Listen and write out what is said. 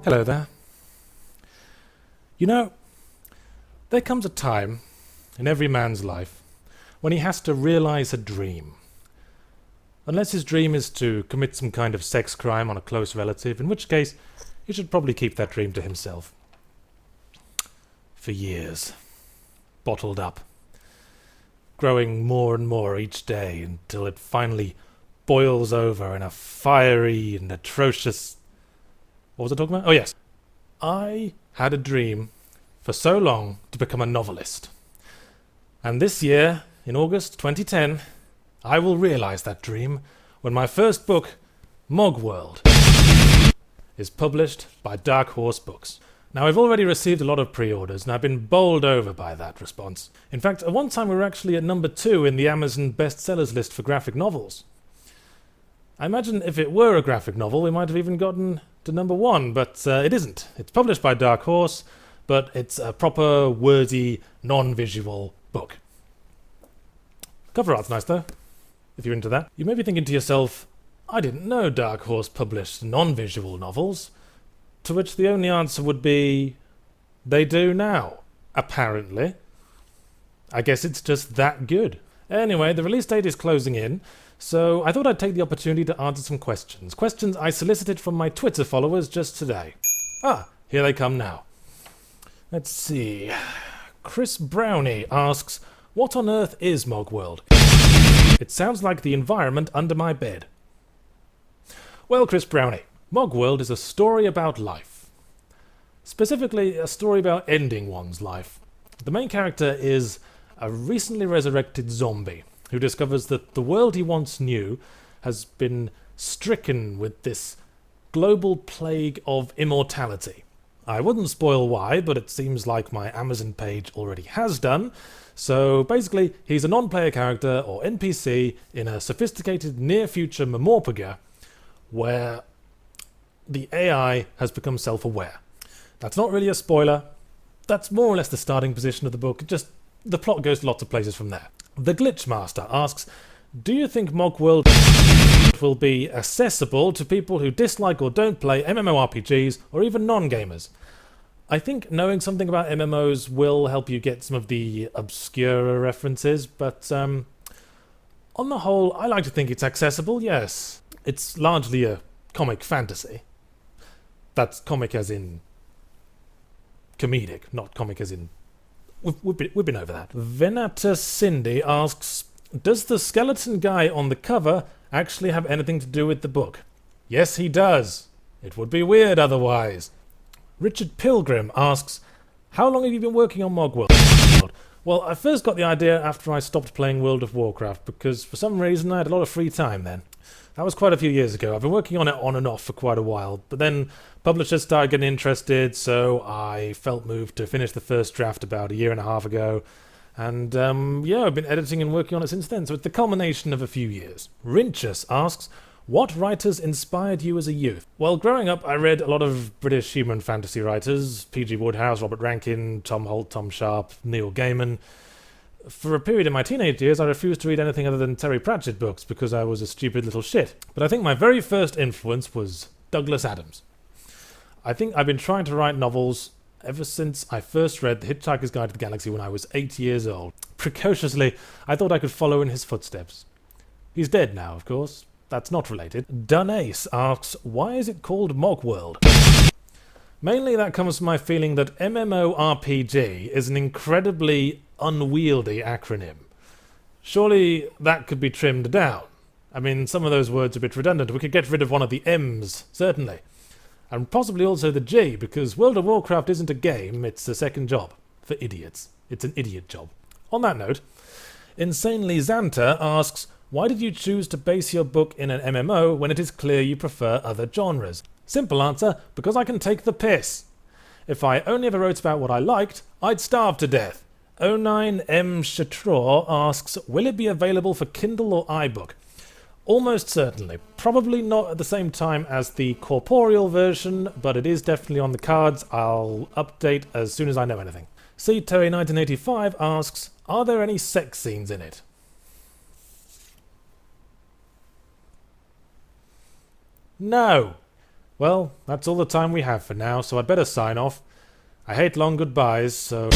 Hello there. You know, there comes a time in every man's life when he has to realize a dream. Unless his dream is to commit some kind of sex crime on a close relative, in which case he should probably keep that dream to himself. For years. Bottled up. Growing more and more each day until it finally boils over in a fiery and atrocious... What was I talking about? Oh yes. I had a dream for so long to become a novelist. And this year, in August 2010, I will realize that dream when my first book, Mogworld, is published by Dark Horse Books. Now, I've already received a lot of pre-orders, and I've been bowled over by that response. In fact, at one time we were actually at number 2 in the Amazon bestsellers list for graphic novels. I imagine if it were a graphic novel, we might have even gotten to number 1, but it isn't. It's published by Dark Horse, but it's a proper, wordy, non-visual book. Cover art's nice, though, if you're into that. You may be thinking to yourself, I didn't know Dark Horse published non-visual novels. To which the only answer would be, they do now, apparently. I guess it's just that good. Anyway, the release date is closing in, so I thought I'd take the opportunity to answer some questions. Questions I solicited from my Twitter followers just today. Ah, here they come now. Let's see. Chris Brownie asks, what on earth is Mogworld? It sounds like the environment under my bed. Well, Chris Brownie, Mogworld is a story about life. Specifically, a story about ending one's life. The main character is a recently resurrected zombie who discovers that the world he once knew has been stricken with this global plague of immortality. I wouldn't spoil why, but it seems like my Amazon page already has done. So basically, he's a non-player character, or NPC, in a sophisticated near-future Memorpaga where the AI has become self-aware. That's not really a spoiler. That's more or less the starting position of the book. Just the plot goes to lots of places from there. The Glitchmaster asks, do you think Mogworld will be accessible to people who dislike or don't play MMORPGs or even non-gamers? I think knowing something about MMOs will help you get some of the obscure references, but on the whole, I like to think it's accessible, yes. It's largely a comic fantasy. That's comic as in comedic, not comic as in... We've been over that. Venata Cindy asks, does the skeleton guy on the cover actually have anything to do with the book? Yes, he does. It would be weird otherwise. Richard Pilgrim asks, how long have you been working on Mogworld? Well, I first got the idea after I stopped playing World of Warcraft, because for some reason I had a lot of free time then. That was quite a few years ago. I've been working on it on and off for quite a while, but then publishers started getting interested, so I felt moved to finish the first draft about a year and a half ago. And yeah, I've been editing and working on it since then, so it's the culmination of a few years. Rinchus asks, what writers inspired you as a youth? Well, growing up, I read a lot of British human fantasy writers, P.G. Wodehouse, Robert Rankin, Tom Holt, Tom Sharp, Neil Gaiman. For a period in my teenage years, I refused to read anything other than Terry Pratchett books because I was a stupid little shit. But I think my very first influence was Douglas Adams. I think I've been trying to write novels ever since I first read The Hitchhiker's Guide to the Galaxy when I was 8 years old. Precociously, I thought I could follow in his footsteps. He's dead now, of course. That's not related. Dunace asks, why is it called Mogworld? Mainly that comes from my feeling that MMORPG is an incredibly unwieldy acronym. Surely that could be trimmed down. I mean, some of those words are a bit redundant. We could get rid of one of the M's, certainly. And possibly also the G, because World of Warcraft isn't a game, it's a second job. For idiots. It's an idiot job. On that note, Insanely Xanta asks, why did you choose to base your book in an MMO when it is clear you prefer other genres? Simple answer, because I can take the piss. If I only ever wrote about what I liked, I'd starve to death. 09M Chatraw asks, will it be available for Kindle or iBook? Almost certainly. Probably not at the same time as the corporeal version, but it is definitely on the cards. I'll update as soon as I know anything. C. Terry 1985 asks, are there any sex scenes in it? No. Well, that's all the time we have for now, so I'd better sign off. I hate long goodbyes, so...